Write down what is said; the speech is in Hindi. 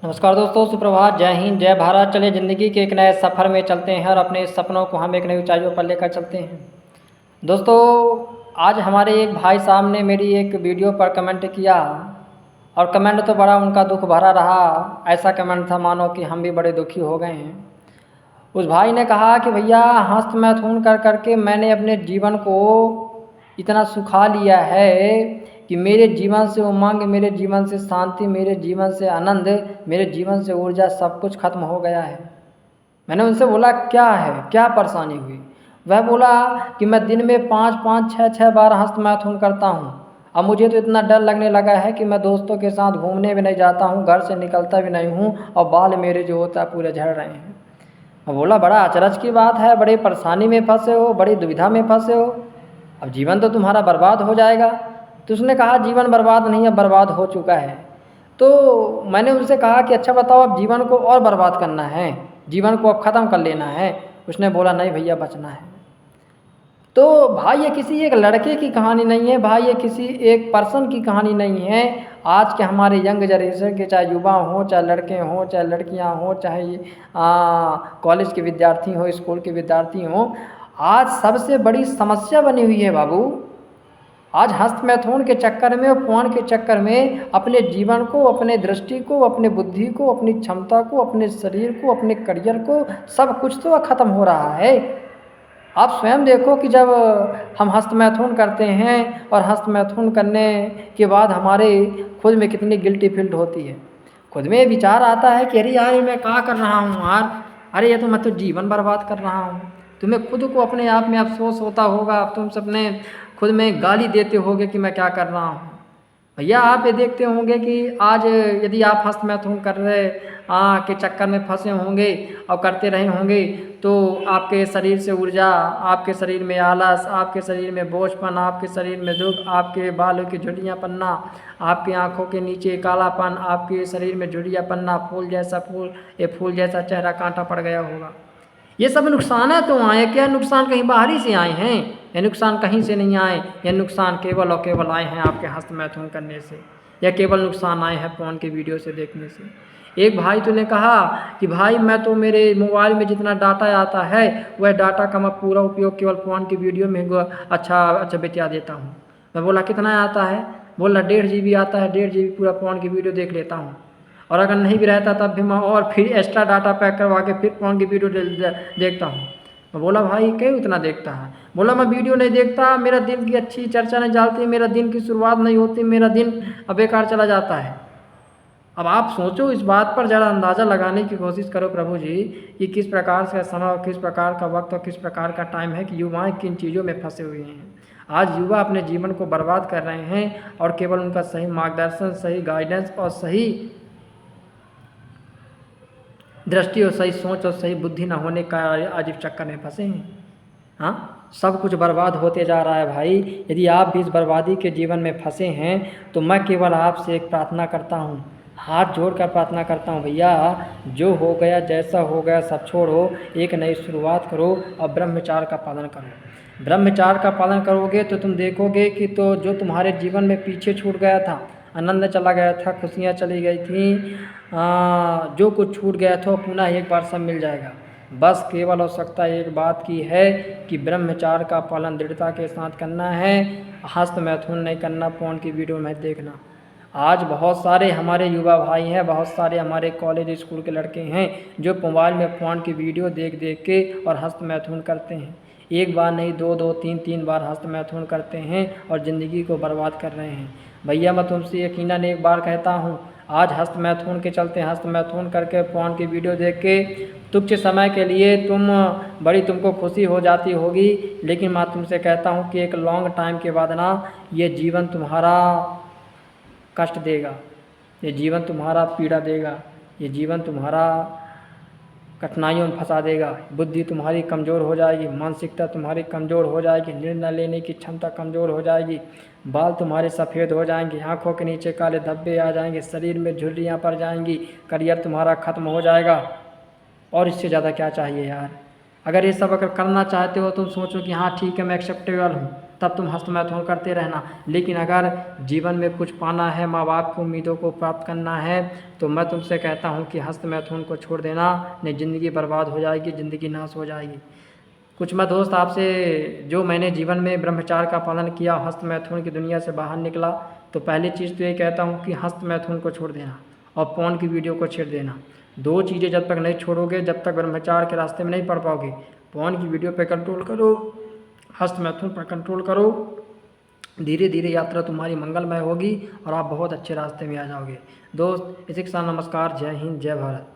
नमस्कार दोस्तों, सुप्रभात, जय हिंद, जय भारत। चलिए ज़िंदगी के एक नए सफ़र में चलते हैं और अपने सपनों को हम एक नई ऊंचाइयों पर लेकर चलते हैं। दोस्तों, आज हमारे एक भाई साहब ने मेरी एक वीडियो पर कमेंट किया और कमेंट तो बड़ा उनका दुख भरा रहा। ऐसा कमेंट था मानो कि हम भी बड़े दुखी हो गए हैं। उस भाई ने कहा कि भैया, हस्त मैथुन कर करके मैंने अपने जीवन को इतना सुखा लिया है कि मेरे जीवन से उमंग, मेरे जीवन से शांति, मेरे जीवन से आनंद, मेरे जीवन से ऊर्जा सब कुछ खत्म हो गया है। मैंने उनसे बोला, क्या है, क्या परेशानी हुई? वह बोला कि मैं दिन में 5-5, 6-6 बार हस्त मैथुन करता हूँ। अब मुझे तो इतना डर लगने लगा है कि मैं दोस्तों के साथ घूमने भी नहीं जाता हूँ, घर से निकलता भी नहीं हूँ और बाल मेरे जो होता है पूरे झड़ रहे हैं। मैं बोला, बड़ा अचरज की बात है, बड़ी परेशानी में फंसे हो, बड़ी दुविधा में फंसे हो, अब जीवन तो तुम्हारा बर्बाद हो जाएगा। तो उसने कहा, जीवन बर्बाद नहीं, अब बर्बाद हो चुका है। तो मैंने उनसे कहा कि अच्छा बताओ, अब जीवन को और बर्बाद करना है, जीवन को अब ख़त्म कर लेना है? उसने बोला, नहीं भैया, बचना है। तो भाई, ये किसी एक लड़के की कहानी नहीं है भाई, ये किसी एक पर्सन की कहानी नहीं है। आज के हमारे यंग जनरेशन के, चाहे युवा हों, चाहे लड़के हों, चाहे लड़कियां हों, चाहे कॉलेज के विद्यार्थी हों, स्कूल के विद्यार्थी हों, आज सबसे बड़ी समस्या बनी हुई है बाबू। आज हस्त मैथुन के चक्कर में और फोन के चक्कर में अपने जीवन को, अपने दृष्टि को, अपने बुद्धि को, अपनी क्षमता को, अपने शरीर को, अपने करियर को, सब कुछ तो ख़त्म हो रहा है। आप स्वयं देखो कि जब हम हस्त मैथुन करते हैं और हस्त मैथुन करने के बाद हमारे खुद में कितनी गिल्टी फील्ड होती है। खुद में विचार आता है कि अरे यार, ये मैं क्या कर रहा हूँ यार, अरे ये तो मैं तो जीवन बर्बाद कर रहा हूँ। तुम्हें खुद को अपने आप में अफसोस होता होगा, अब तुम अपने खुद में गाली देते होगे कि मैं क्या कर रहा हूँ। भैया, आप ये देखते होंगे कि आज यदि आप हस्त मैथुन कर रहे के चक्कर में फंसे होंगे और करते रहे होंगे, तो आपके शरीर से ऊर्जा, आपके शरीर में आलस, आपके शरीर में बोझपन, आपके शरीर में दुख, आपके बालों की झुर्रियाँ पन्ना, आपकी आंखों के नीचे कालापन, आपके शरीर में झुर्रियाँ पन्ना, फूल जैसा चेहरा कांटा पड़ गया होगा। ये सब नुकसान है तो आए क्या? नुकसान कहीं बाहरी से आए हैं? ये नुकसान कहीं से नहीं आए। ये नुकसान केवल और केवल आए हैं आपके हस्त मैथुन करने से, या केवल नुकसान आए हैं फ़ोन की वीडियो से देखने से। एक भाई तूने कहा कि भाई, मैं तो मेरे मोबाइल में जितना डाटा आता है वह डाटा का मैं पूरा उपयोग केवल फ़ोन की वीडियो में अच्छा बिता देता हूँ। मैं बोला, कितना आता है? बोला, 1.5 GB आता है, 1.5 GB पूरा फ़ोन की वीडियो देख लेता हूँ। और अगर नहीं भी रहता तब भी मैं और फिर एक्स्ट्रा डाटा पैक करवा के फिर फ़ोन की वीडियो देखता हूँ। मैं बोला, भाई क्यों इतना देखता है? बोला, मैं वीडियो नहीं देखता, मेरा दिन की अच्छी चर्चा नहीं चलती, मेरा दिन की शुरुआत नहीं होती, मेरा दिन बेकार चला जाता है। अब आप सोचो, इस बात पर ज़रा अंदाज़ा लगाने की कोशिश करो प्रभु जी, कि किस प्रकार से समय और किस प्रकार का वक्त और किस प्रकार का टाइम है कि युवाएँ किन चीज़ों में फंसे हुए हैं। आज युवा अपने जीवन को बर्बाद कर रहे हैं और केवल उनका सही मार्गदर्शन, सही गाइडेंस और सही दृष्टि और सही सोच और सही बुद्धि न होने का आज इस चक्कर में फंसे हैं। हाँ, सब कुछ बर्बाद होते जा रहा है भाई। यदि आप भी इस बर्बादी के जीवन में फंसे हैं तो मैं केवल आपसे एक प्रार्थना करता हूँ, हाथ जोड़कर प्रार्थना करता हूँ, भैया जो हो गया, जैसा हो गया, सब छोड़ो, एक नई शुरुआत करो और ब्रह्मचार्य का पालन करो। ब्रह्मचार्य का पालन करोगे तो तुम देखोगे कि तो जो तुम्हारे जीवन में पीछे छूट गया था, आनंद चला गया था, खुशियाँ चली गई थी, जो कुछ छूट गया था पुनः एक बार सब मिल जाएगा। बस केवल आवश्यकता एक बात की है कि ब्रह्मचार्य का पालन दृढ़ता के साथ करना है। हस्त मैथुन नहीं करना, फ़ोन की वीडियो में देखना। आज बहुत सारे हमारे युवा भाई हैं, बहुत सारे हमारे कॉलेज स्कूल के लड़के हैं जो मोबाइल में फ़ोन की वीडियो देख देख के और हस्त मैथुन करते हैं। एक बार नहीं, 2-2, 3-3 बार हस्त मैथुन करते हैं और ज़िंदगी को बर्बाद कर रहे हैं। भैया, मैं तुमसे यकीनन एक बार कहता हूँ, आज हस्त मैथुन के चलते, हस्त मैथुन करके फ़ोन की वीडियो देख के तुच्छ समय के लिए तुमको खुशी हो जाती होगी, लेकिन मैं तुमसे कहता हूँ कि एक लॉन्ग टाइम के बाद ना, ये जीवन तुम्हारा कष्ट देगा, ये जीवन तुम्हारा पीड़ा देगा, ये जीवन तुम्हारा कठिनाइयों में फंसा देगा। बुद्धि तुम्हारी कमज़ोर हो जाएगी, मानसिकता तुम्हारी कमज़ोर हो जाएगी, निर्णय लेने की क्षमता कमज़ोर हो जाएगी, बाल तुम्हारे सफ़ेद हो जाएंगे, आँखों के नीचे काले धब्बे आ जाएंगे, शरीर में झुर्रियाँ पड़ जाएंगी, करियर तुम्हारा ख़त्म हो जाएगा। और इससे ज़्यादा क्या चाहिए यार? अगर ये सब अगर करना चाहते हो तुम सोचो कि हाँ ठीक है, मैं एक्सेप्टेबल हूँ, तब तुम हस्त मैथुन करते रहना। लेकिन अगर जीवन में कुछ पाना है, माँ बाप की उम्मीदों को प्राप्त करना है, तो मैं तुमसे कहता हूँ कि हस्त मैथुन को छोड़ देना, नहीं ज़िंदगी बर्बाद हो जाएगी, ज़िंदगी नाश हो जाएगी। कुछ मैं दोस्त आपसे, जो मैंने जीवन में ब्रह्मचार्य का पालन किया, हस्त मैथुन की दुनिया से बाहर निकला, तो पहली चीज़ तो ये कहता हूँ कि हस्त मैथुन को छोड़ देना और पोर्न की वीडियो को छेड़ देना। दो चीज़ें जब तक नहीं छोड़ोगे, जब तक ब्रह्मचार्य के रास्ते में नहीं पढ़ पाओगे। पोर्न की वीडियो पे कंट्रोल करो, हस्त मैथुन पर कंट्रोल करो, धीरे धीरे यात्रा तुम्हारी मंगलमय होगी और आप बहुत अच्छे रास्ते में आ जाओगे। दोस्त, इसी के साथ नमस्कार, जय हिंद, जय भारत।